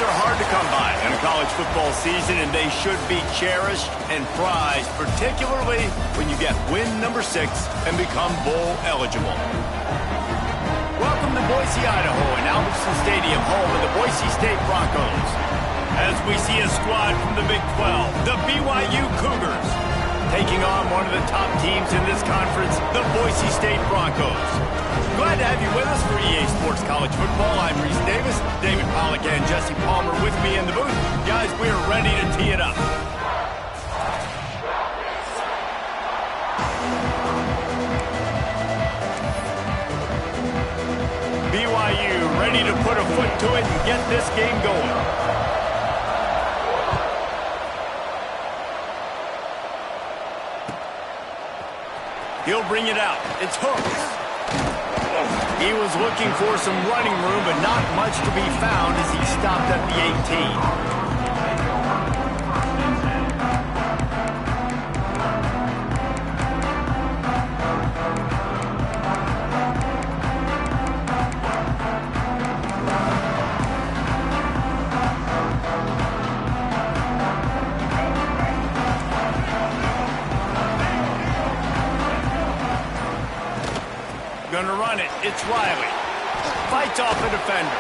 are hard to come by in a college football season, and they should be cherished and prized, particularly when you get win number 6 and become bowl eligible. Welcome to Boise, Idaho, and Albertson Stadium, home of the Boise State Broncos. As we see a squad from the Big 12, the BYU Cougars, taking on one of the top teams in this conference, the Boise State Broncos. Glad to have you with us for EA Sports College Football. I'm Reese Davis, David Pollack and Jesse Palmer with me in the booth. Guys, we are ready to tee it up. BYU ready to put a foot to it and get this game going. He'll bring it out. It's Hooks. He was looking for some running room, but not much to be found as he stopped at the 18. Gonna run it. It's Riley. Fights off a defender.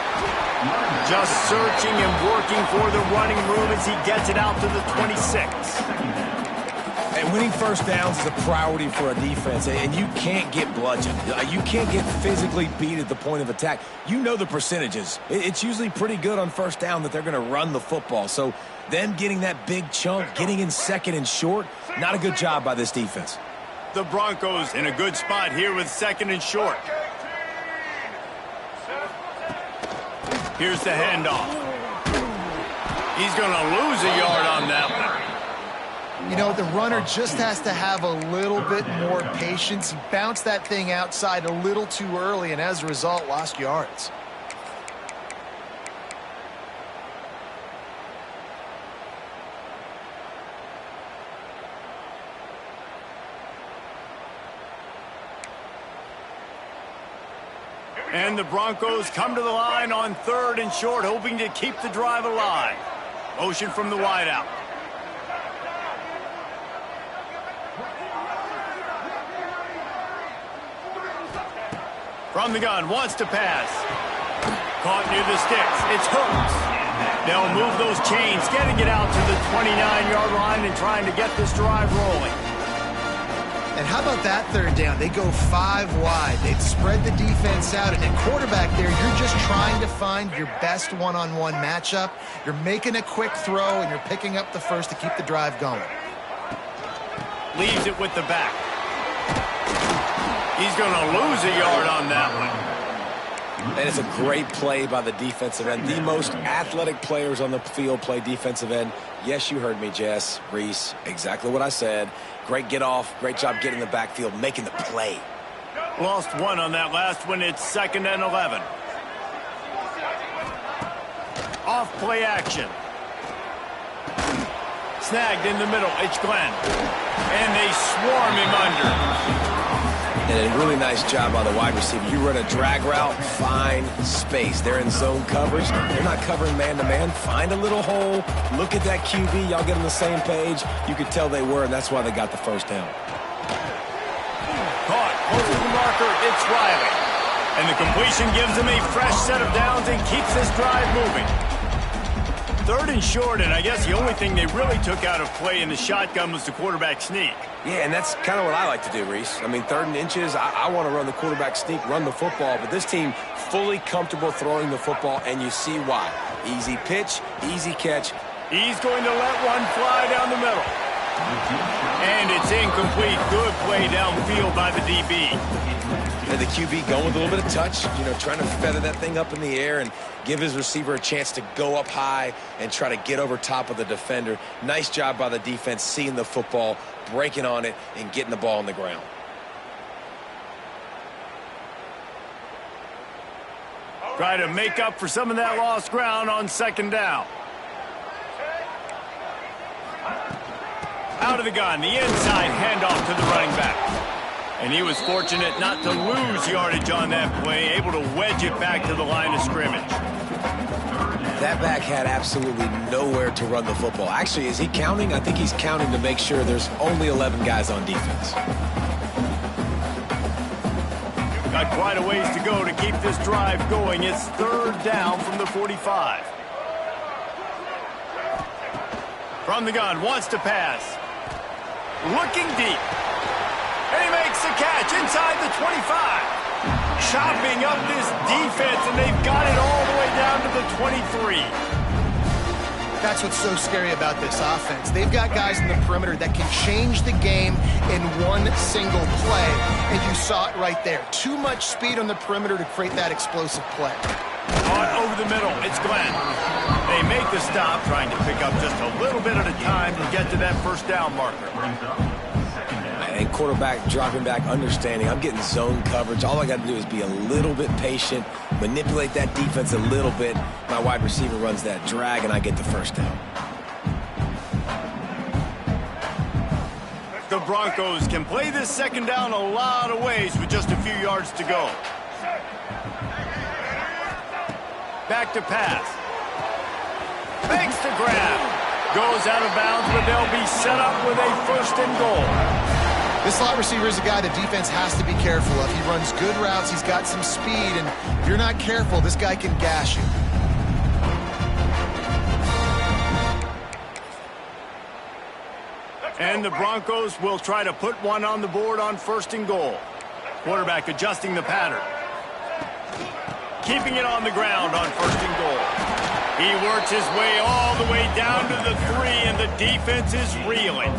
Just searching and working for the running room as he gets it out to the 26. And winning first downs is a priority for a defense, and you can't get bludgeoned. You can't get physically beat at the point of attack. You know the percentages. It's usually pretty good on first down that they're going to run the football. So them getting that big chunk, getting in second and short, not a good job by this defense. The Broncos in a good spot here with second and short. Here's the handoff. He's going to lose a yard on that one. You know, the runner just has to have a little bit more patience. He bounced that thing outside a little too early, and as a result, lost yards. And the Broncos come to the line on third and short, hoping to keep the drive alive. Motion from the wideout. From the gun, wants to pass. Caught near the sticks. It's Hooks. They'll move those chains, getting it out to the 29-yard line and trying to get this drive rolling. And how about that third down? They go 5 wide. They've spread the defense out, and at quarterback there, you're just trying to find your best one-on-one matchup. You're making a quick throw, and you're picking up the first to keep the drive going. Leaves it with the back. He's going to lose a yard on that one. And it's a great play by the defensive end. The most athletic players on the field play defensive end. Yes, you heard me, Jess, Reese. Exactly what I said. Great get off. Great job getting in the backfield, making the play. Lost one on that last one. It's 2nd and 11. Off play action. Snagged in the middle. It's Glenn. And they swarm him under. And a really nice job by the wide receiver. You run a drag route, find space. They're in zone coverage. They're not covering man-to-man. Find a little hole. Look at that QB. Y'all get on the same page. You could tell they were, and that's why they got the first down. Caught. Close to the marker. It's Riley. And the completion gives them a fresh set of downs and keeps this drive moving. Third and short, and I guess the only thing they really took out of play in the shotgun was the quarterback sneak. Yeah, and that's kind of what I like to do, Reese. I mean, 3rd and inches, I want to run the quarterback sneak, run the football, but this team fully comfortable throwing the football, and you see why. Easy pitch, easy catch. He's going to let one fly down the middle. And it's incomplete. Good play downfield by the DB. And the QB going with a little bit of touch, you know, trying to feather that thing up in the air and give his receiver a chance to go up high and try to get over top of the defender. Nice job by the defense, seeing the football, breaking on it, and getting the ball on the ground. Try to make up for some of that lost ground on 2nd down. Out of the gun, the inside handoff to the running back. And he was fortunate not to lose yardage on that play, able to wedge it back to the line of scrimmage. That back had absolutely nowhere to run the football. Actually, is he counting? I think he's counting to make sure there's only 11 guys on defense. Got quite a ways to go to keep this drive going. It's third down from the 45. From the gun, wants to pass. Looking deep. And he makes the catch inside the 25. Chopping up this defense, and they've got it all the way down to the 23. That's what's so scary about this offense. They've got guys in the perimeter that can change the game in one single play, and you saw it right there. Too much speed on the perimeter to create that explosive play. Over the middle, it's Glenn. They make the stop, trying to pick up just a little bit at a time to get to that first down marker. And quarterback dropping back, understanding I'm getting zone coverage. All I got to do is be a little bit patient, manipulate that defense a little bit. My wide receiver runs that drag, and I get the first down. The Broncos can play this second down a lot of ways with just a few yards to go. Back to pass. Makes the grab. Goes out of bounds, but they'll be set up with a first and goal. This slot receiver is a guy the defense has to be careful of. He runs good routes. He's got some speed, and if you're not careful, this guy can gash you. And the Broncos will try to put one on the board on first and goal. Quarterback adjusting the pattern. Keeping it on the ground on first and goal. He works his way all the way down to the 3, and the defense is reeling.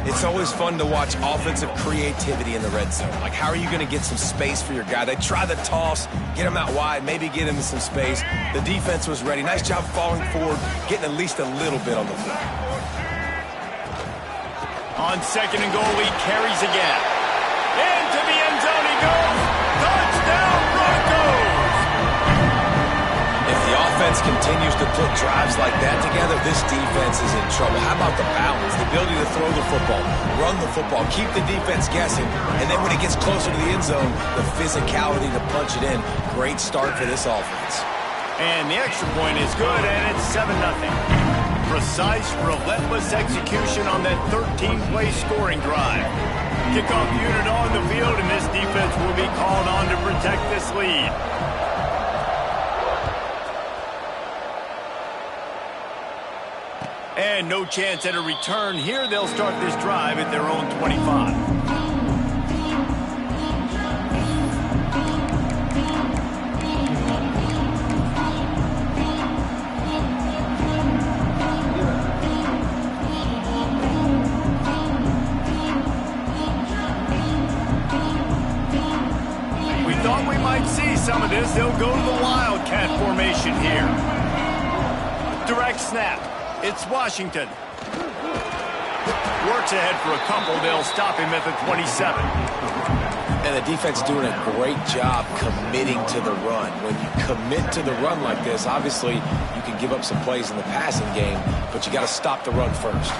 It's always fun to watch offensive creativity in the red zone. Like, how are you going to get some space for your guy? They try the toss, get him out wide, maybe get him some space. The defense was ready. Nice job falling forward, getting at least a little bit on the field. On second and goal, he carries again. Into the end zone he goes. Touchdown, Broncos! If the offense continues to put drives like that together, this defense is in trouble. How about the balance, the ability to throw the football, run the football, keep the defense guessing, and then when it gets closer to the end zone, the physicality to punch it in. Great start for this offense. And the extra point is good, and it's 7-0. Precise, relentless execution on that 13-play scoring drive. Kickoff unit on the field, and this defense will be called on to protect this lead. And no chance at a return here. They'll start this drive at their own 25. We thought we might see some of this. They'll go to the Wildcat formation here. Direct snap. It's Washington. Works ahead for a couple. They'll stop him at the 27. And the defense doing a great job committing to the run. When you commit to the run like this, obviously you can give up some plays in the passing game, but you got to stop the run first.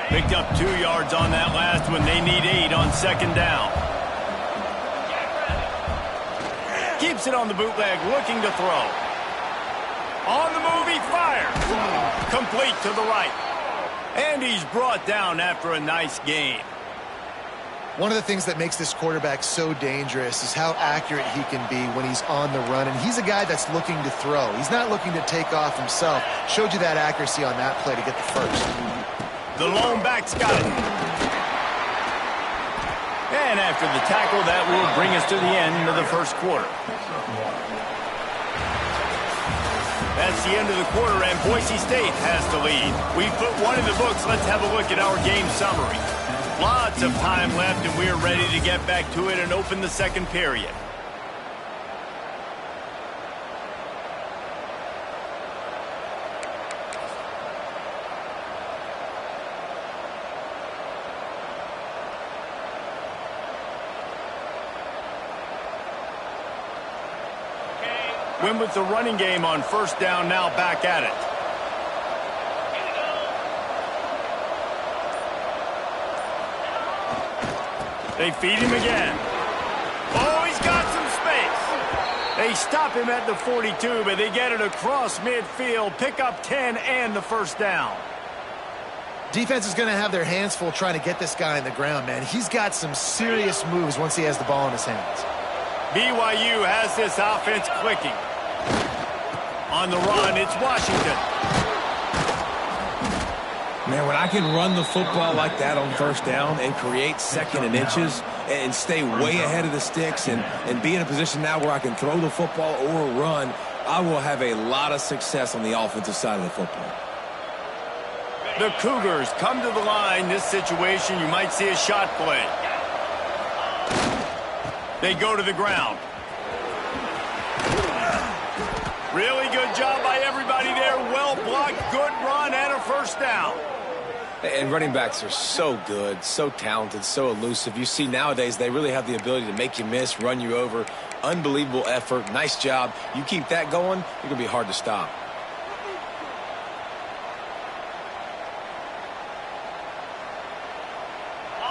Picked up 2 yards on that last one. They need 8 on second down. Keeps it on the bootleg, looking to throw. On the move, he fires. Complete to the right. And he's brought down after a nice gain. One of the things that makes this quarterback so dangerous is how accurate he can be when he's on the run. And he's a guy that's looking to throw. He's not looking to take off himself. Showed you that accuracy on that play to get the first. The lone back's got it. And after the tackle, that will bring us to the end of the first quarter. That's the end of the quarter, and Boise State has the lead. We put one in the books. Let's have a look at our game summary. Lots of time left, and we're ready to get back to it and open the second period. Win with the running game on first down, now back at it. They feed him again. Oh, he's got some space. They stop him at the 42, but they get it across midfield, pick up 10 and the first down. Defense is going to have their hands full trying to get this guy on the ground, man. He's got some serious moves once he has the ball in his hands. BYU has this offense clicking. On the run, it's Washington. Man, when I can run the football like that on first down and create second and inches and stay way ahead of the sticks and be in a position now where I can throw the football or run, I will have a lot of success on the offensive side of the football. The Cougars come to the line. This situation, you might see a shot play. They go to the ground. Really good job by everybody there. Well blocked, good run, and a first down. And running backs are so good, so talented, so elusive. You see nowadays they really have the ability to make you miss, run you over. Unbelievable effort. Nice job. You keep that going, you're going to be hard to stop.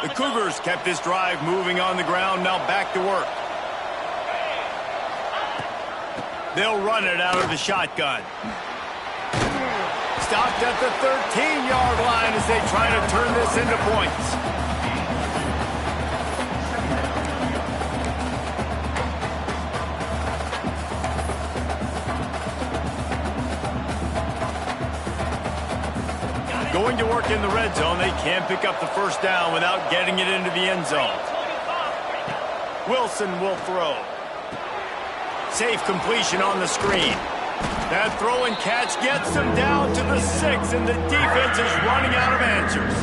The Cougars kept this drive moving on the ground, now back to work. They'll run it out of the shotgun. Stopped at the 13-yard line as they try to turn this into points. Going to work in the red zone, they can't pick up the first down without getting it into the end zone. Wilson will throw. Safe completion on the screen. That throw and catch gets them down to the 6, and the defense is running out of answers.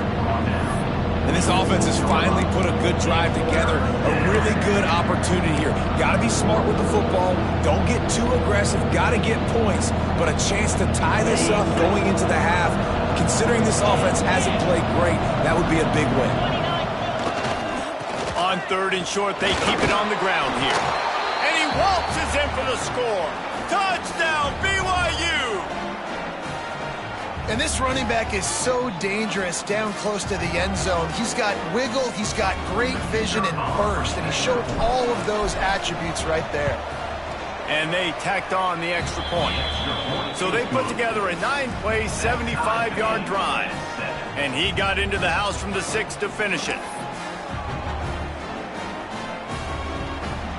And this offense has finally put a good drive together. A really good opportunity here. Got to be smart with the football. Don't get too aggressive. Got to get points. But a chance to tie this up going into the half. Considering this offense hasn't played great, that would be a big win. On third and short, they keep it on the ground here. And he waltzes in for the score. Touchdown, BYU! And this running back is so dangerous down close to the end zone. He's got wiggle, he's got great vision and burst, and he showed all of those attributes right there. And they tacked on the extra point. So they put together a 9-play, 75-yard drive. And he got into the house from the 6 to finish it.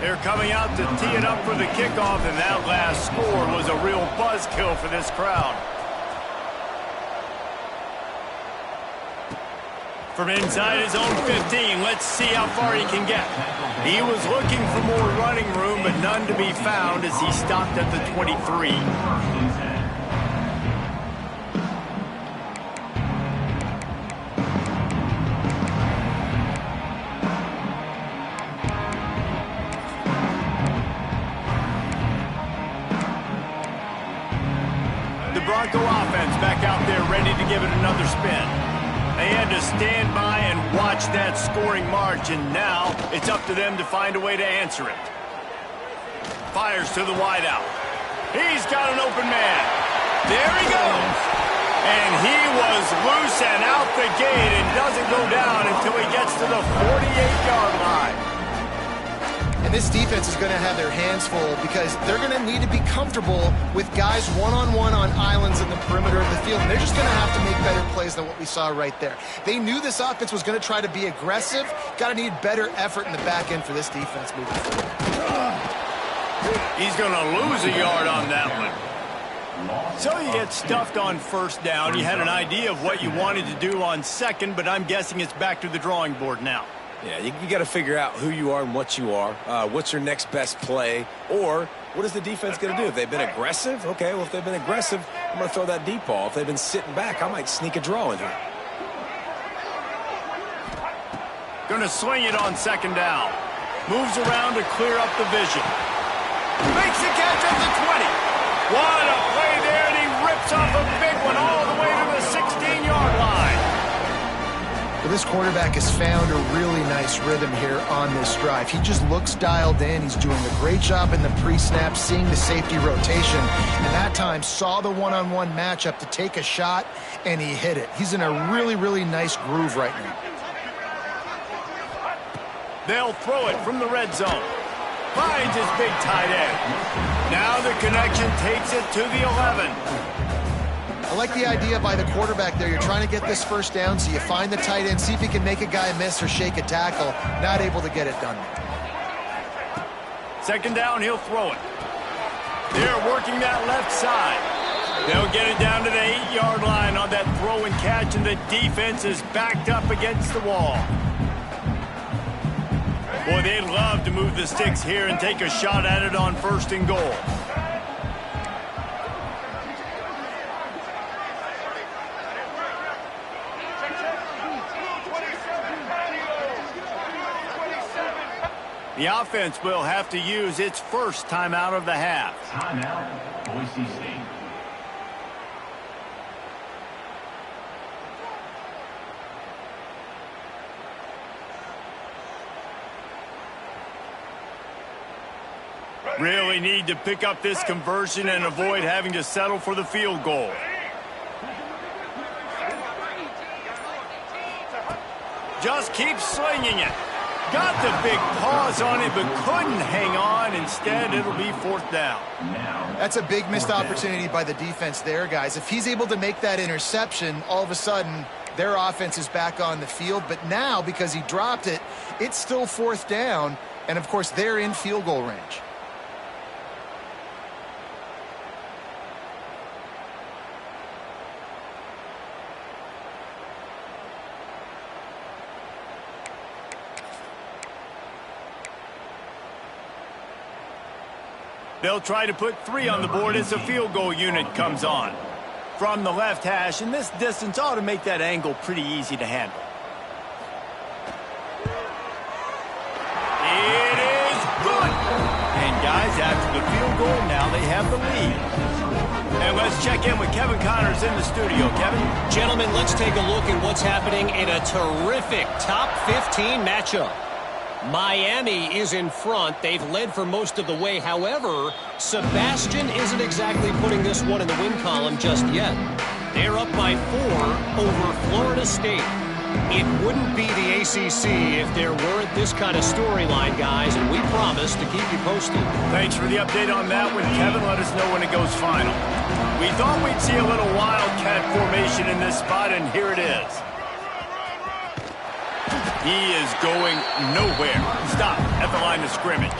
They're coming out to tee it up for the kickoff, and that last score was a real buzzkill for this crowd. From inside his own 15, let's see how far he can get. He was looking for more running room, but none to be found as he stopped at the 23. The Bronco offense back out there ready to give it another spin. They had to stand by and watch that scoring march, and now it's up to them to find a way to answer it. Fires to the wideout. He's got an open man. There he goes. And he was loose and out the gate and doesn't go down until he gets to the 48-yard line. And this defense is going to have their hands full because they're going to need to be comfortable with guys one-on-one on islands in the perimeter of the field. And they're just going to have to make better plays than what we saw right there. They knew this offense was going to try to be aggressive. Got to need better effort in the back end for this defense moving forward. He's going to lose a yard on that one. So you get stuffed on first down. You had an idea of what you wanted to do on second, but I'm guessing it's back to the drawing board now. Yeah, you got to figure out who you are and what you are. What's your next best play? Or what is the defense going to do? If they've been aggressive, okay, well, if they've been aggressive, I'm going to throw that deep ball. If they've been sitting back, I might sneak a draw in here. Going to swing it on second down. Moves around to clear up the vision. Makes a catch at the 20. What a play there, and he rips off a big one all the way to the 16-yard line. Well, this quarterback has found a really nice rhythm here on this drive. He just looks dialed in. He's doing a great job in the pre-snap, seeing the safety rotation, and that time saw the one-on-one matchup to take a shot, and he hit it. He's in a really, really nice groove right now. They'll throw it from the red zone. finds his big tight end. Now the connection takes it to the 11. I like the idea by the quarterback there. You're trying to get this first down, so you find the tight end, see if he can make a guy miss or shake a tackle. Not able to get it done. Second down, he'll throw it. They're working that left side. They'll get it down to the 8-yard line on that throw and catch, and the defense is backed up against the wall. Boy, they'd love to move the sticks here and take a shot at it on 1st and goal. The offense will have to use its first timeout of the half. Timeout, Boise State. Really need to pick up this conversion and avoid having to settle for the field goal. Just keep slinging it. Got the big paws on it, but couldn't hang on. Instead, it'll be 4th down. That's a big missed opportunity by the defense there, guys. If he's able to make that interception, all of a sudden, their offense is back on the field. But now, because he dropped it, it's still 4th down. And, of course, they're in field goal range. They'll try to put 3 on the board as the field goal unit comes on. From the left hash, and this distance ought to make that angle pretty easy to handle. It is good! And guys, after the field goal, now they have the lead. And let's check in with Kevin Connors in the studio. Kevin? Gentlemen, let's take a look at what's happening in a terrific top 15 matchup. Miami is in front. They've led for most of the way. However, Sebastian isn't exactly putting this one in the win column just yet. They're up by 4 over Florida State. It wouldn't be the ACC if there weren't this kind of storyline, guys, and we promise to keep you posted. Thanks for the update on that one, Kevin. Let us know when it goes final. We thought we'd see a little wildcat formation in this spot, and here it is. He is going nowhere. Stop at the line of scrimmage.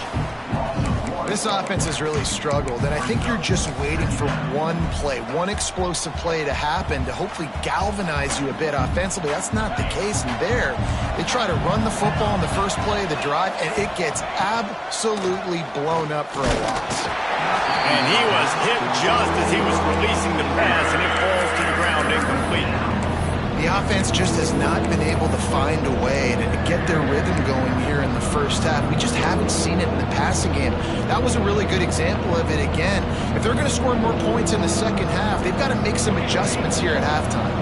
This offense has really struggled, and I think you're just waiting for one play, one explosive play to happen to hopefully galvanize you a bit offensively. That's not the case, and there they try to run the football in the first play of the drive, and it gets absolutely blown up for a loss. And he was hit just as he was releasing the pass, and it falls to the ground incomplete. The offense just has not been able to find a way to get their rhythm going here in the first half. We just haven't seen it in the passing game. That was a really good example of it again. If they're going to score more points in the second half, they've got to make some adjustments here at halftime.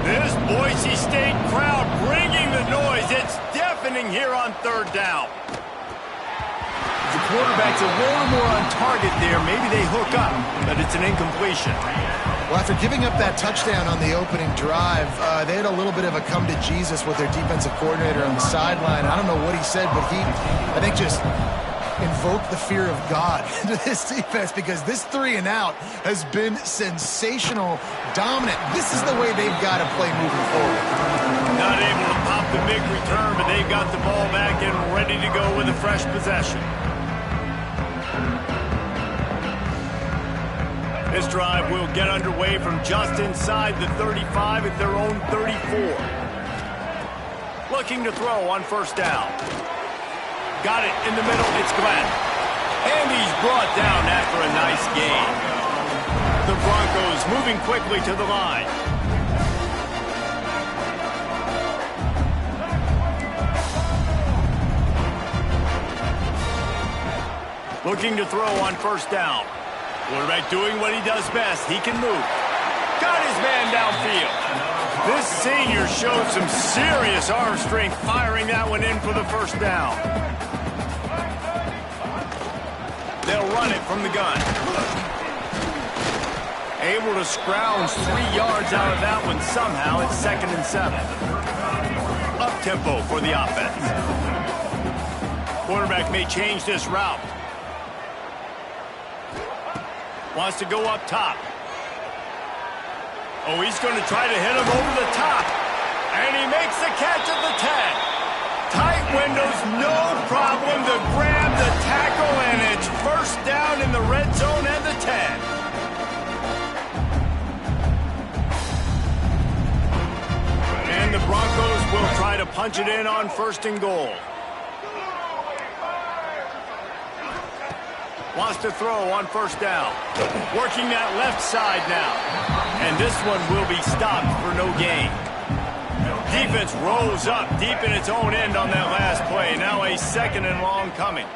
This Boise State crowd bringing the noise. It's deafening here on 3rd down. The quarterback's a little more on target there. Maybe they hook up, but it's an incompletion. Well, after giving up that touchdown on the opening drive, they had a little bit of a come to Jesus with their defensive coordinator on the sideline. I don't know what he said, but he, I think, just invoked the fear of God into this defense, because this 3 and out has been sensational, dominant. This is the way they've got to play moving forward. Not able to pop the big return, but they've got the ball back and ready to go with a fresh possession. This drive will get underway from just inside the 35 at their own 34. Looking to throw on 1st down. Got it in the middle, it's Glenn. And he's brought down after a nice gain. The Broncos moving quickly to the line. Looking to throw on 1st down. Quarterback doing what he does best. He can move. Got his man downfield. This senior showed some serious arm strength firing that one in for the 1st down. They'll run it from the gun. Able to scrounge 3 yards out of that one somehow. It's 2nd and 7. Up tempo for the offense. Quarterback may change this route. Wants to go up top. Oh, he's going to try to hit him over the top. And he makes the catch at the 10. Tight windows, no problem to grab the tackle, and it's first down in the red zone and the 10. And the Broncos will try to punch it in on 1st and goal. Wants to throw on 1st down. Working that left side now. And this one will be stopped for no gain. Defense rolls up deep in its own end on that last play. Now a 2nd and long coming.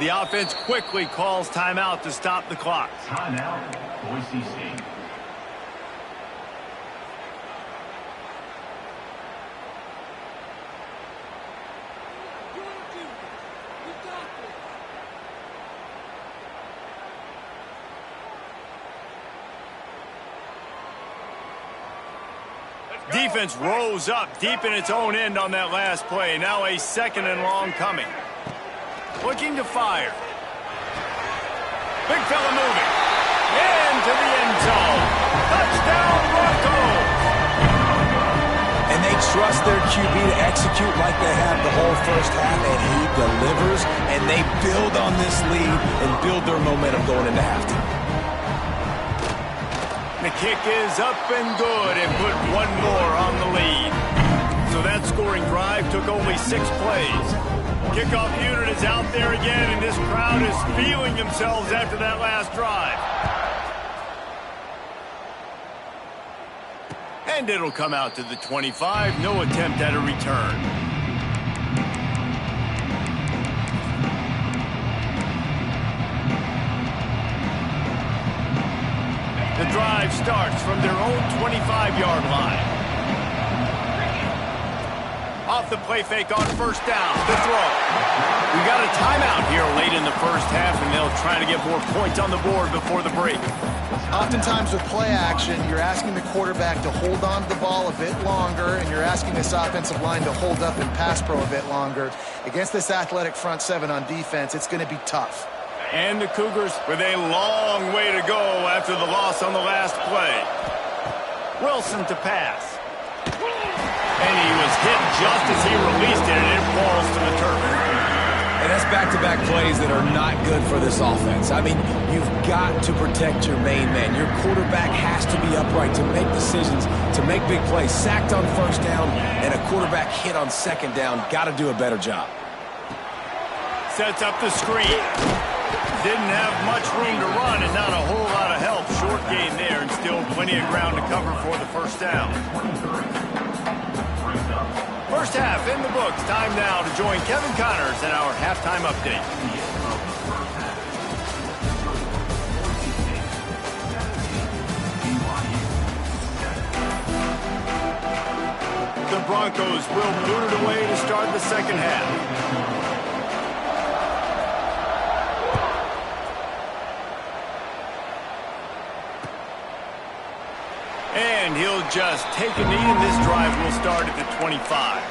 The offense quickly calls timeout to stop the clock. Timeout, Boise State. Defense rolls up deep in its own end on that last play. Now a 2nd and long coming. Looking to fire. Big fella moving. Into the end zone. Touchdown Broncos. And they trust their QB to execute like they have the whole first half, and he delivers, and they build on this lead and build their momentum going into halftime. The kick is up and good and put one more on the lead. So that scoring drive took only 6 plays. Kickoff unit is out there again, and this crowd is feeling themselves after that last drive. And it'll come out to the 25. No attempt at a return. The drive starts from their own 25-yard line. Off the play fake on 1st down. The throw. We got a timeout here late in the first half, and they'll try to get more points on the board before the break. Oftentimes with play action, you're asking the quarterback to hold on to the ball a bit longer, and you're asking this offensive line to hold up in pass pro a bit longer. Against this athletic front 7 on defense, it's going to be tough. And the Cougars with a long way to go after the loss on the last play. Wilson to pass. And he was hit just as he released it, and it falls to the turf. And that's back-to-back plays that are not good for this offense. I mean, you've got to protect your main man. Your quarterback has to be upright to make decisions, to make big plays. Sacked on 1st down and a quarterback hit on 2nd down. Got to do a better job. Sets up the screen. Didn't have much room to run and not a whole lot of help. Short gain there and still plenty of ground to cover for the 1st down. First half in the books. Time now to join Kevin Connors in our halftime update. The Broncos will boot it away to start the 2nd half. And he'll just take a knee, and this drive will start at the 25.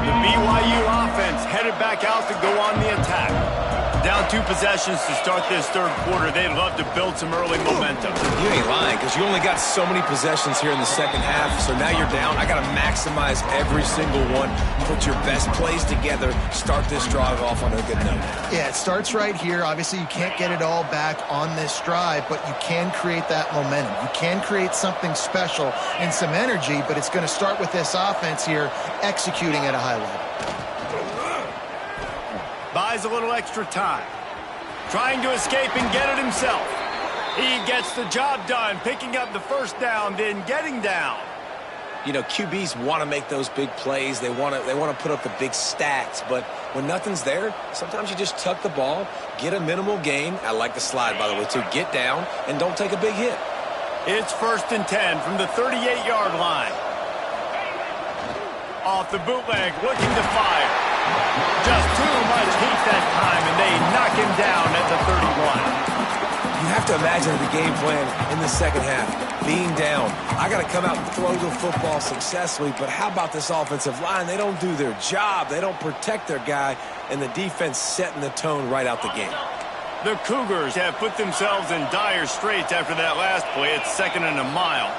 The BYU offense headed back out to go on the attack. Down 2 possessions to start this 3rd quarter. They'd love to build some early momentum. You ain't lying, because you only got so many possessions here in the 2nd half, so now you're down. I got to maximize every single one, put your best plays together, start this drive off on a good note. Yeah, it starts right here. Obviously, you can't get it all back on this drive, but you can create that momentum. You can create something special and some energy, but it's going to start with this offense here executing at a high level. Buys a little extra time. Trying to escape and get it himself. He gets the job done, picking up the 1st down, then getting down. You know, QBs want to make those big plays. They want to put up the big stats, but when nothing's there, sometimes you just tuck the ball, get a minimal gain. I like the slide, by the way, too. Get down and don't take a big hit. It's 1st and 10 from the 38-yard line. Off the bootleg, looking to fire. Just too much heat that time, and they knock him down at the 31. You have to to imagine the game plan in the second half. Being down, I got to come out and throw the football successfully, but how about this offensive line? They don't do their job. They don't protect their guy, and the defense setting the tone right out the gate. The Cougars have put themselves in dire straits after that last play. It's 2nd and a mile.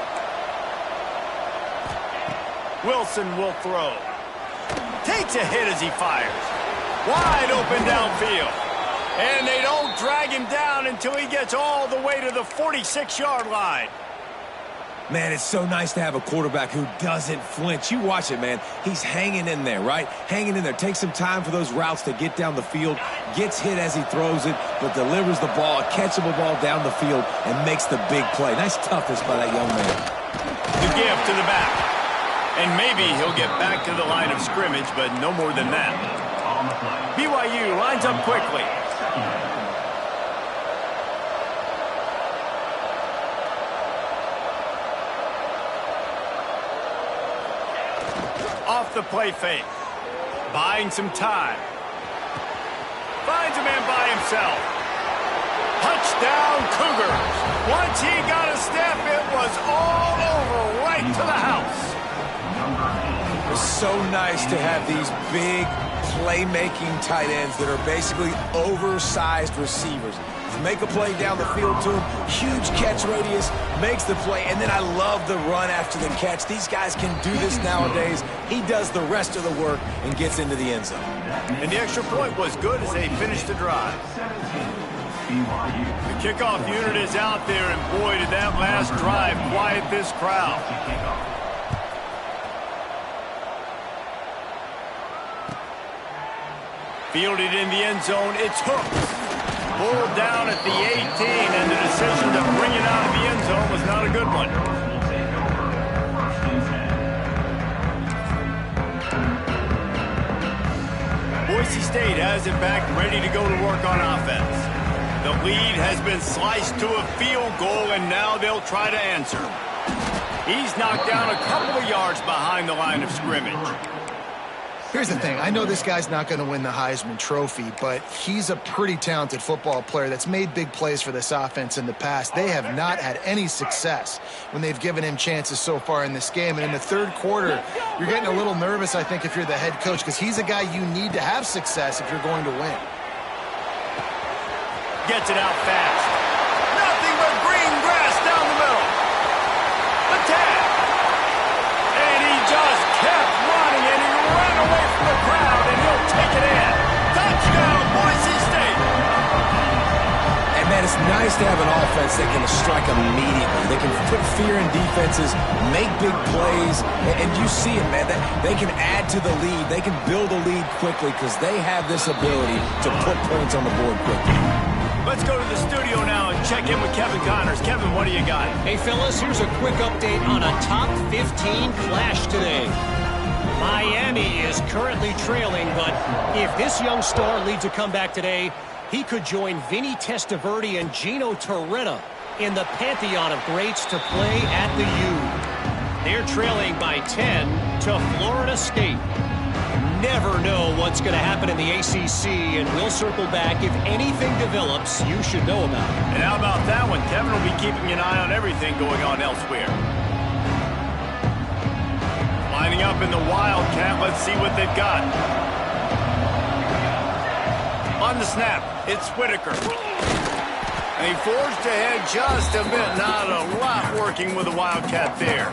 Wilson will throw. Takes a hit as he fires. Wide open downfield. And they don't drag him down until he gets all the way to the 46-yard line. Man, it's so nice to have a quarterback who doesn't flinch. You watch it, man. He's hanging in there, right? Hanging in there. Takes some time for those routes to get down the field. Gets hit as he throws it, but delivers the ball, a catchable ball down the field, and makes the big play. Nice toughness by that young man. The give to the back. And maybe he'll get back to the line of scrimmage, but no more than that. BYU lines up quickly. Off the play fake. Buying some time. Finds a man by himself. Touchdown Cougars. Once he got a step, it was all over right to the house. It's so nice to have these big playmaking tight ends that are basically oversized receivers. Make a play down the field to him, huge catch radius, makes the play, and then I love the run after the catch. These guys can do this nowadays. He does the rest of the work and gets into the end zone. And the extra point was good as they finished the drive. The kickoff unit is out there, and boy, did that last drive quiet this crowd. Fielded in the end zone, it's hooked. Pulled down at the 18, and the decision to bring it out of the end zone was not a good one. Boise State has it back, ready to go to work on offense. The lead has been sliced to a field goal, and now they'll try to answer. He's knocked down a couple of yards behind the line of scrimmage. Here's the thing. I know this guy's not going to win the Heisman Trophy, but he's a pretty talented football player that's made big plays for this offense in the past. They have not had any success when they've given him chances so far in this game. And in the third quarter, you're getting a little nervous, I think, if you're the head coach, because he's a guy you need to have success if you're going to win. Gets it out fast. Nothing but green grass down the middle. The tag. And he just kept running, and he ran away from the crowd, and he'll take it in. Touchdown, Boise State. And, man, it's nice to have an offense that can strike immediately. They can put fear in defenses, make big plays, and you see it, man. They can add to the lead. They can build a lead quickly because they have this ability to put points on the board quickly. Let's go to the studio now and check in with Kevin Connors. Kevin, what do you got? Hey, fellas, here's a quick update on a top 15 clash today. Miami is currently trailing, but if this young star leads a comeback today, he could join Vinny Testaverde and Gino Torretta in the pantheon of greats to play at the U. They're trailing by 10 to Florida State. Never know what's going to happen in the ACC, and we'll circle back if anything develops you should know about. And how about that one? Kevin will be keeping an eye on everything going on elsewhere. Lining up in the Wildcat, let's see what they've got. On the snap, it's Whitaker. And he forged ahead just a bit, not a lot working with the Wildcat there.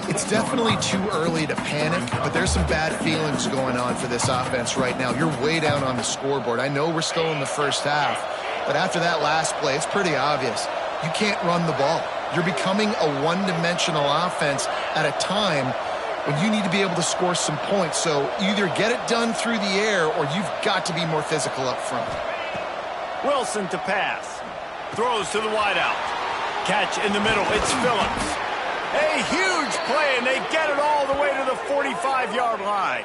It's definitely too early to panic, but there's some bad feelings going on for this offense right now. You're way down on the scoreboard. I know we're still in the first half, but after that last play, it's pretty obvious. You can't run the ball. You're becoming a one-dimensional offense at a time when you need to be able to score some points. So either get it done through the air or you've got to be more physical up front. Wilson to pass. Throws to the wideout. Catch in the middle. It's Phillips. A huge play, and they get it all the way to the 45-yard line.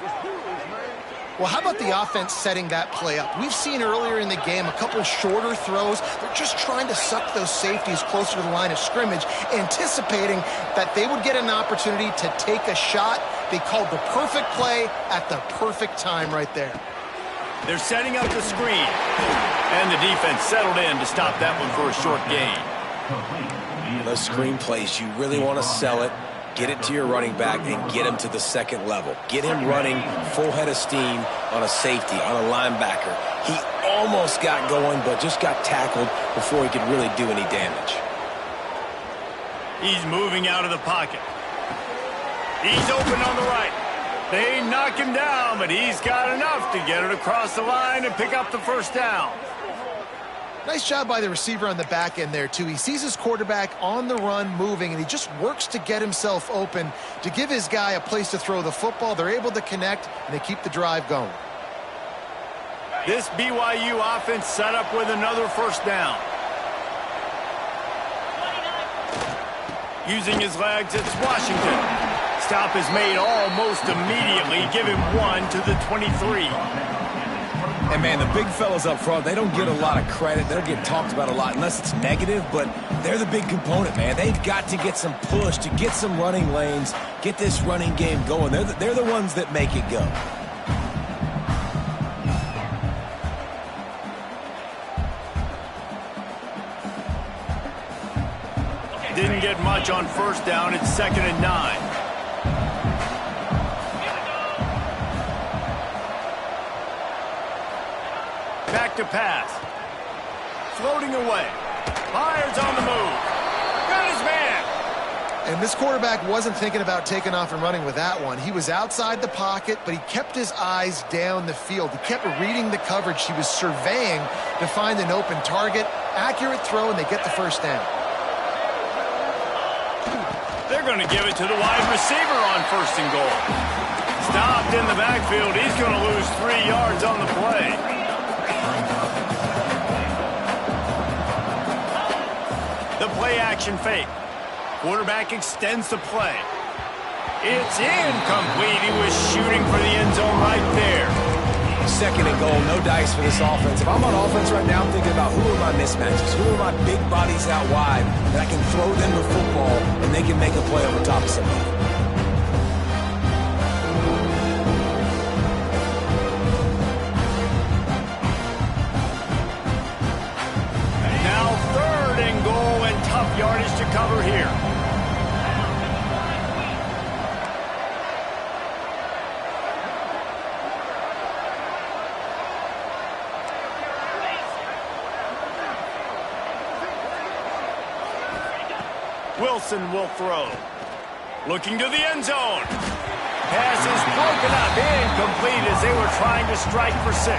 Well, how about the offense setting that play up? We've seen earlier in the game a couple shorter throws. They're just trying to suck those safeties closer to the line of scrimmage, anticipating that they would get an opportunity to take a shot. They called the perfect play at the perfect time right there. They're setting up the screen. And the defense settled in to stop that one for a short gain. Those screen plays, you really want to sell it, get it to your running back, and get him to the second level. Get him running full head of steam on a safety, on a linebacker. He almost got going, but just got tackled before he could really do any damage. He's moving out of the pocket. He's open on the right. They knock him down, but he's got enough to get it across the line and pick up the first down. Nice job by the receiver on the back end there, too. He sees his quarterback on the run moving, and he just works to get himself open to give his guy a place to throw the football. They're able to connect, and they keep the drive going. This BYU offense set up with another first down. Using his legs, it's Washington. Stop is made almost immediately. Give him one to the 23. And, man, the big fellas up front, they don't get a lot of credit. They don't get talked about a lot unless it's negative, but they're the big component, man. They've got to get some push, to get some running lanes, get this running game going. They're the ones that make it go. Didn't get much on first down. It's 2nd and 9. Back to pass. Floating away. Fires on the move. Got his man. And this quarterback wasn't thinking about taking off and running with that one. He was outside the pocket, but he kept his eyes down the field. He kept reading the coverage. He was surveying to find an open target. Accurate throw, and they get the first down. They're going to give it to the wide receiver on 1st and goal. Stopped in the backfield. He's going to lose 3 yards on the play. The play-action fake. Quarterback extends the play. It's incomplete. He was shooting for the end zone right there. 2nd and goal, no dice for this offense. If I'm on offense right now, I'm thinking about who are my mismatches, who are my big bodies out wide that I can throw them the football and they can make a play over top of somebody. Now 3rd and goal and tough yardage to cover here. Wilson will throw. Looking to the end zone. Pass is broken up. Incomplete as they were trying to strike for 6.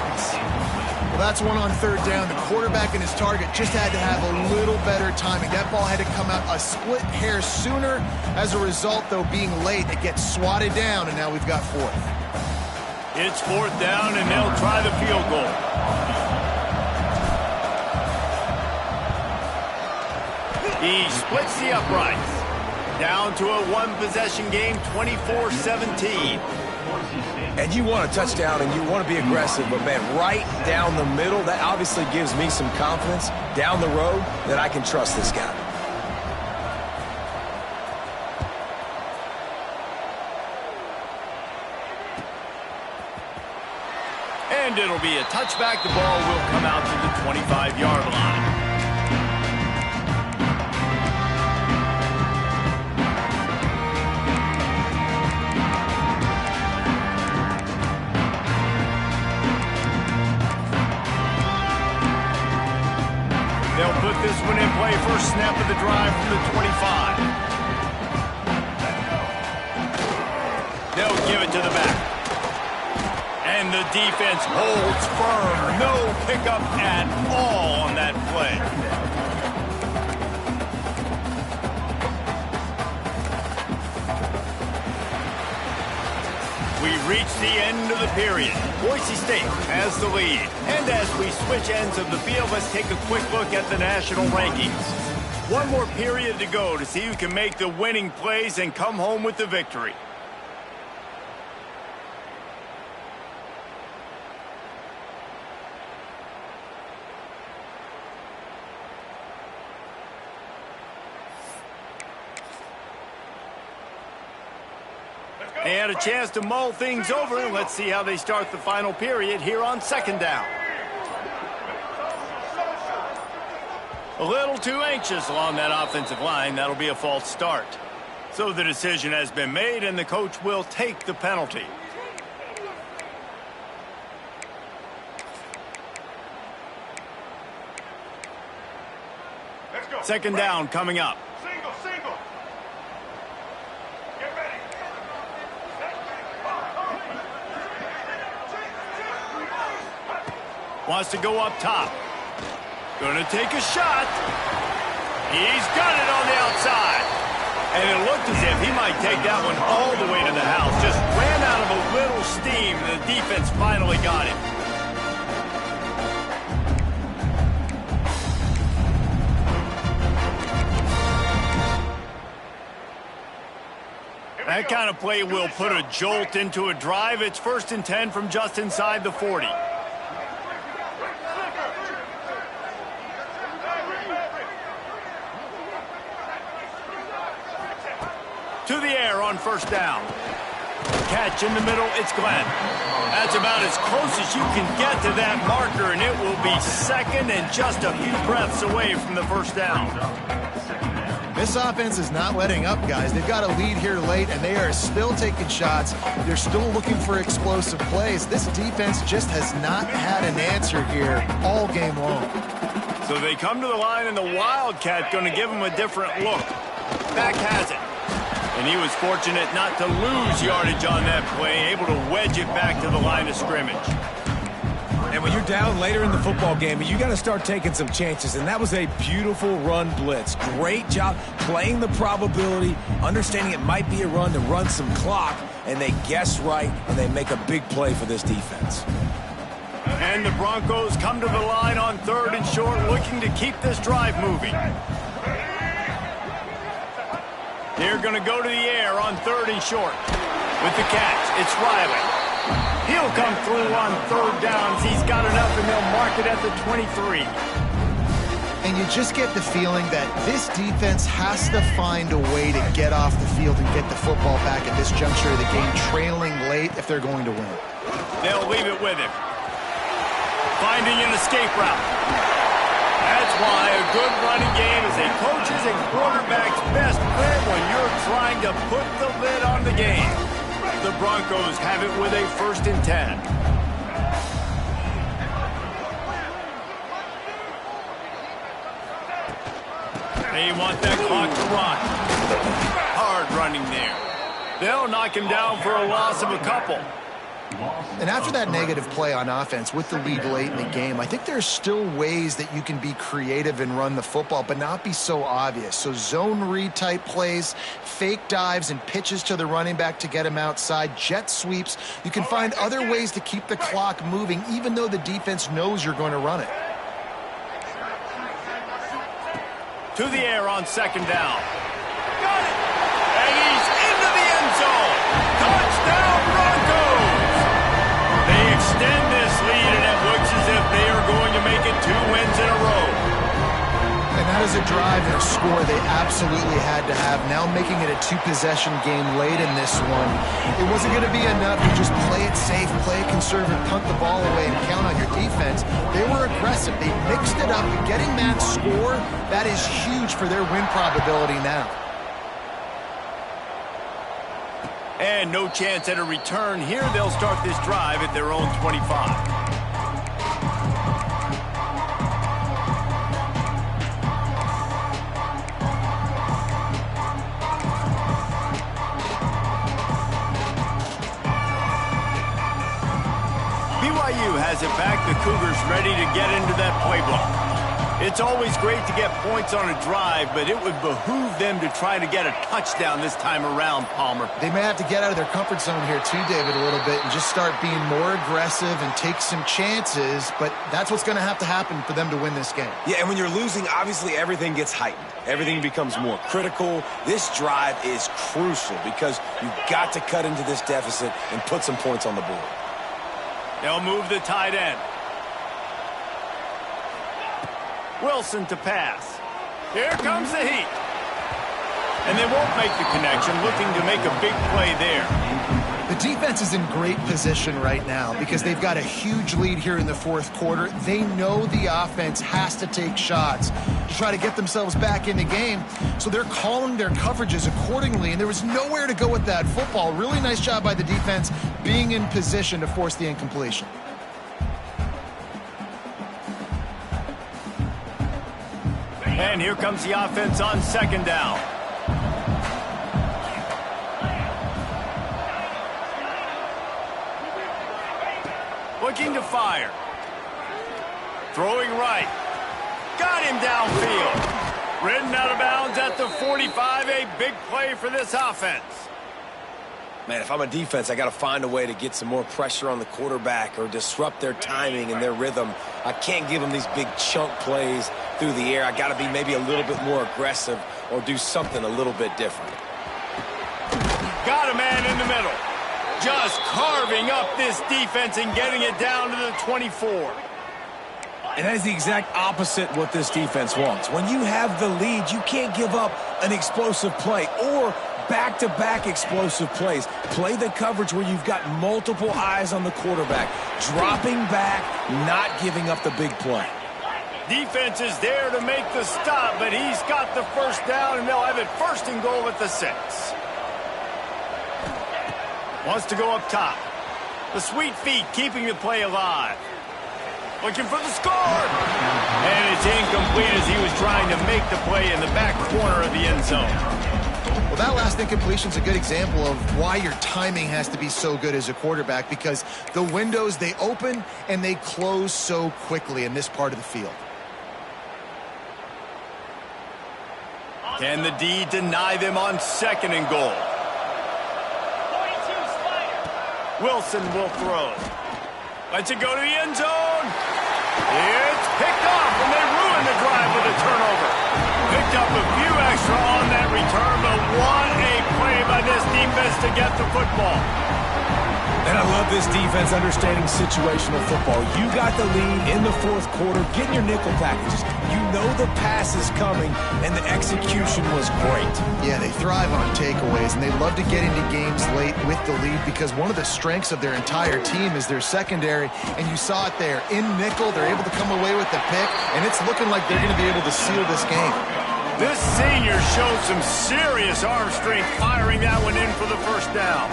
Well, that's one on 3rd down. The quarterback and his target just had to have a little better timing. That ball had to come out a split hair sooner. As a result, though, being late, it gets swatted down, and now we've got 4th. It's 4th down, and they'll try the field goal. He splits the uprights. Down to a one-possession game, 24-17. And you want a touchdown and you want to be aggressive, but, man, right down the middle, that obviously gives me some confidence down the road that I can trust this guy. And it'll be a touchback. The ball will come out to the 25-yard line. They'll put this one in play. First snap of the drive from the 25. They'll give it to the back. And the defense holds firm. No pickup at all on that play. We've reached the end of the period. Boise State has the lead. And as we switch ends of the field, let's take a quick look at the national rankings. One more period to go to see who can make the winning plays and come home with the victory. They had a chance to mull things over. Let's see how they start the final period here on second down. A little too anxious along that offensive line. That'll be a false start. So the decision has been made, and the coach will take the penalty. Second down coming up. Single. Get ready. Wants to go up top. Gonna take a shot. He's got it on the outside. And it looked as if he might take that one all the way to the house. Just ran out of a little steam, and the defense finally got him. That kind of play will put a jolt into a drive. It's 1st and 10 from just inside the 40. To the air on first down. Catch in the middle, it's Glenn. That's about as close as you can get to that marker, and it will be second and just a few breaths away from the first down. This offense is not letting up, guys. They've got a lead here late, and they are still taking shots. They're still looking for explosive plays. This defense just has not had an answer here all game long. So they come to the line, and the Wildcat going to give them a different look. Back has it. And he was fortunate not to lose yardage on that play, able to wedge it back to the line of scrimmage. And when you're down later in the football game, you got to start taking some chances. And that was a beautiful run blitz. Great job playing the probability, understanding it might be a run to run some clock, and they guess right, and they make a big play for this defense. And the Broncos come to the line on 3rd and short, looking to keep this drive moving. They're going to go to the air on 3rd and short. With the catch, it's Riley. He'll come through on 3rd downs. He's got enough, and they'll mark it at the 23. And you just get the feeling that this defense has to find a way to get off the field and get the football back at this juncture of the game, trailing late if they're going to win. They'll leave it with him. Finding an escape route. That's why a good running game is a coach's and quarterback's best friend when you're trying to put the lid on the game. The Broncos have it with a 1st and 10. They want that clock to run. Hard running there. They'll knock him down for a loss of a couple. And after that negative play on offense with the lead late in the game, I think there's still ways that you can be creative and run the football, but not be so obvious. So zone read type plays, fake dives and pitches to the running back to get him outside, jet sweeps. You can find other ways to keep the clock moving, even though the defense knows you're going to run it. To the air on 2nd down. Got it! And he's into the end zone. Touchdown, Broncos! They extend this lead, and it looks as if they are going to make it 2 wins in a row. And that is a drive and a score they absolutely had to have. Now making it a 2-possession game late in this one. It wasn't going to be enough to just play it safe, play it conservative, punt the ball away, and count on your defense. They were aggressive. They mixed it up. And getting that score, that is huge for their win probability now. And no chance at a return here. They'll start this drive at their own 25. BYU has it back. The Cougars ready to get into that playbook. It's always great to get points on a drive, but it would behoove them to try to get a touchdown this time around, Palmer. They may have to get out of their comfort zone here too, David, a little bit and just start being more aggressive and take some chances, but that's what's going to have to happen for them to win this game. Yeah, and when you're losing, obviously everything gets heightened. Everything becomes more critical. This drive is crucial because you've got to cut into this deficit and put some points on the board. They'll move the tight end. Wilson to pass. Here comes the heat. And they won't make the connection, looking to make a big play there. The defense is in great position right now because they've got a huge lead here in the fourth quarter. They know the offense has to take shots to try to get themselves back in the game, so they're calling their coverages accordingly, and there was nowhere to go with that football. Really nice job by the defense being in position to force the incompletion. And here comes the offense on second down. Looking to fire. Throwing right. Got him downfield. Ridden out of bounds at the 45. A big play for this offense. Man, if I'm a defense, I got to find a way to get some more pressure on the quarterback or disrupt their timing and their rhythm. I can't give them these big chunk plays through the air. I got to be maybe a little bit more aggressive or do something a little bit different. Got a man in the middle. Just carving up this defense and getting it down to the 24. And that is the exact opposite what this defense wants. When you have the lead, you can't give up an explosive play or back-to-back explosive plays. Play the coverage where you've got multiple eyes on the quarterback, dropping back, not giving up the big play. Defense is there to make the stop, but he's got the first down, and they'll have it first and goal at the 6. Wants to go up top. The sweet feet keeping the play alive. Looking for the score. And it's incomplete as he was trying to make the play in the back corner of the end zone. Well, that last incompletion is a good example of why your timing has to be so good as a quarterback, because the windows, they open and they close so quickly in this part of the field. Can the D deny them on second and goal? Wilson will throw. Lets it go to the end zone. It's picked off, and they ruin the drive with a turnover. Picked up a few extra on that return, but what a play by this defense to get the football. And I love this defense understanding situational football. You got the lead in the fourth quarter, getting your nickel packages. You know the pass is coming, and the execution was great. Yeah, they thrive on takeaways, and they love to get into games late with the lead because one of the strengths of their entire team is their secondary, and you saw it there. In nickel, they're able to come away with the pick, and it's looking like they're going to be able to seal this game. This senior showed some serious arm strength firing that one in for the first down.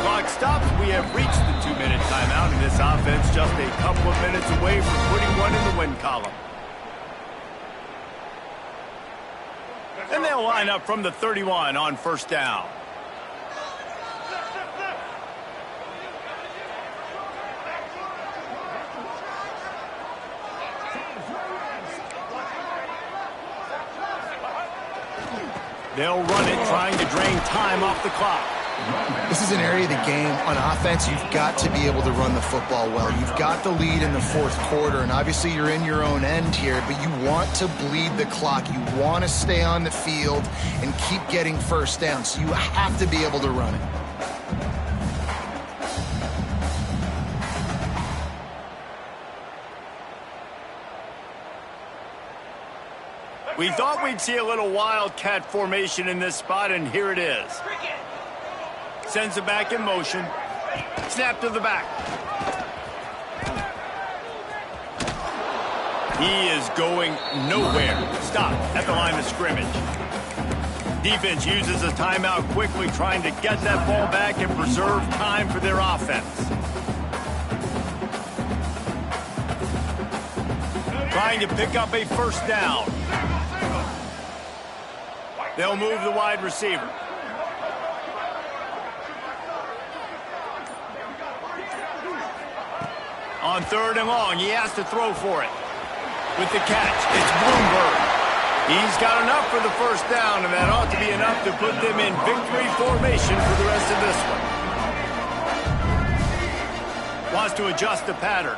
Clock stops. We have reached the 2-minute timeout, and this offense just a couple of minutes away from putting one in the win column. And they'll line up from the 31 on first down. They'll run it, trying to drain time off the clock. This is an area of the game. On offense, you've got to be able to run the football well. You've got the lead in the fourth quarter, and obviously you're in your own end here, but you want to bleed the clock. You want to stay on the field and keep getting first down, so you have to be able to run it. We thought we'd see a little wildcat formation in this spot, and here it is. Sends it back in motion. Snap to the back. He is going nowhere. Stop at the line of scrimmage. Defense uses a timeout quickly, trying to get that ball back and preserve time for their offense. Trying to pick up a first down. They'll move the wide receiver. On third and long, he has to throw for it. With the catch, it's Bloomberg. He's got enough for the first down, and that ought to be enough to put them in victory formation for the rest of this one. Wants to adjust the pattern.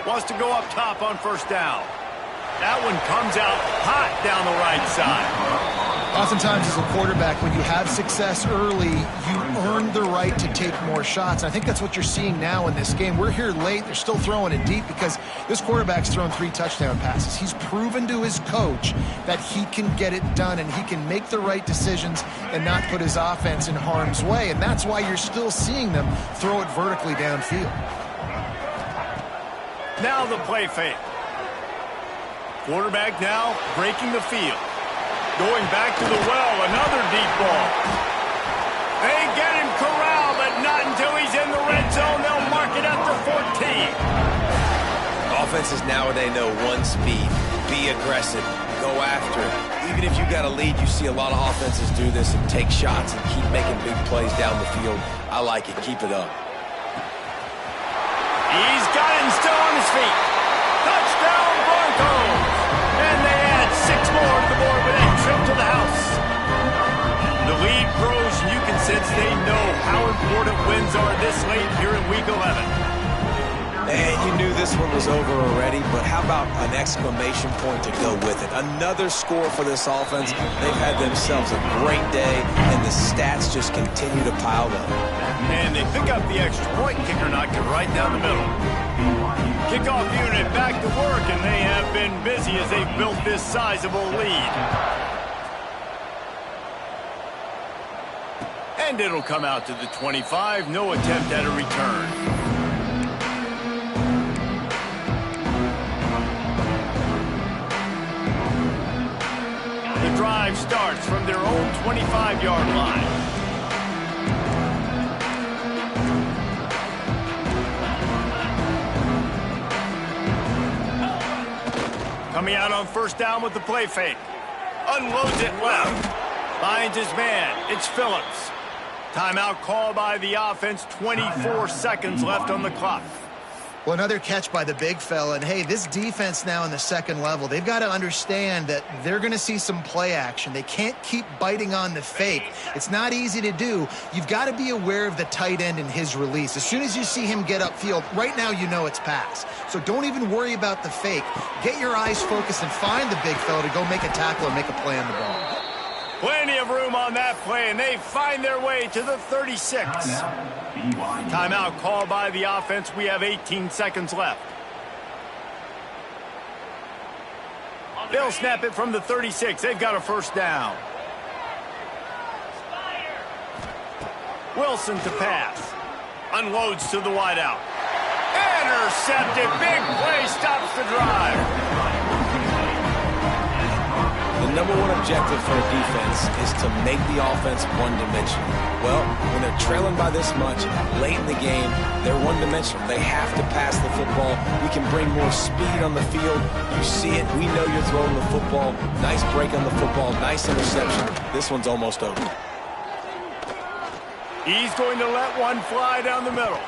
Wants to go up top on first down. That one comes out hot down the right side. Oftentimes as a quarterback, when you have success early, you earn the right to take more shots. And I think that's what you're seeing now in this game. We're here late. They're still throwing it deep because this quarterback's thrown 3 touchdown passes. He's proven to his coach that he can get it done and he can make the right decisions and not put his offense in harm's way. And that's why you're still seeing them throw it vertically downfield. Now the play fake. Quarterback now breaking the field. Going back to the well, another deep ball. They get him corralled, but not until he's in the red zone. They'll mark it at the 14. Offenses nowadays know one speed. Be aggressive. Go after it. Even if you got a lead, you see a lot of offenses do this and take shots and keep making big plays down the field. I like it. Keep it up. He's got it and still on his feet. Touchdown Broncos! And they add 6 more to the board with a trip to the house. The lead grows, and you can sense they know how important wins are this late here in Week 11. And you knew this one was over already, but how about an exclamation point to go with it? Another score for this offense. They've had themselves a great day, and the stats just continue to pile up. And they pick up the extra point. Kicker knocked it right down the middle. Kickoff unit back to work, and they have been busy as they've built this sizable lead. And it'll come out to the 25. No attempt at a return. The drive starts from their own 25-yard line. Coming out on first down with the play fake. Unloads it left. Finds his man. It's Phillips. Timeout called by the offense. 24 seconds left on the clock. Well, another catch by the big fella. And, hey, this defense now in the second level, they've got to understand that they're going to see some play action. They can't keep biting on the fake. It's not easy to do. You've got to be aware of the tight end and his release. As soon as you see him get upfield, right now you know it's pass. So don't even worry about the fake. Get your eyes focused and find the big fella to go make a tackle or make a play on the ball. Plenty of room on that play, and they find their way to the 36. Timeout called by the offense. We have 18 seconds left. They'll snap it from the 36. They've got a first down. Wilson to pass. Unloads to the wideout. Intercepted. Big play stops the drive. The number one objective for a defense is to make the offense one-dimensional. Well, when they're trailing by this much, late in the game, they're one-dimensional. They have to pass the football. We can bring more speed on the field. You see it. We know you're throwing the football. Nice break on the football. Nice interception. This one's almost over. He's going to let one fly down the middle.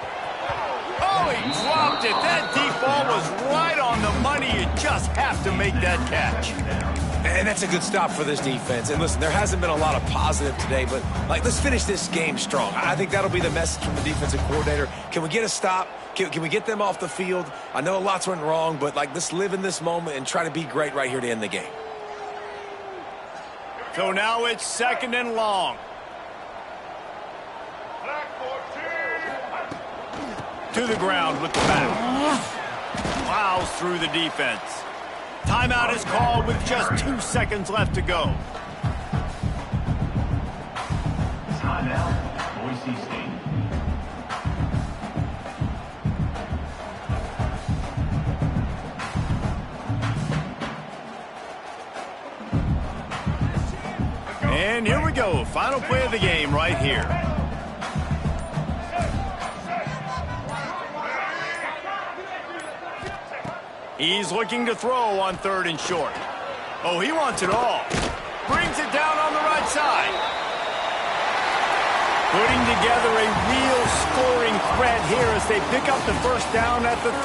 Oh, he dropped it. That deep ball was right on the money. You just have to make that catch. And that's a good stop for this defense. And listen, there hasn't been a lot of positive today, but let's finish this game strong. I think that'll be the message from the defensive coordinator. Can we get a stop? Can we get them off the field? I know lots went wrong, but let's live in this moment and try to be great right here to end the game. So now it's second and long. To the ground with the back. Plows through the defense. Timeout is called with just 2 seconds left to go. Timeout, Boise State. And here we go. Final play of the game right here. He's looking to throw on third and short. Oh, he wants it all. Brings it down on the right side. Putting together a real scoring threat here as they pick up the first down at the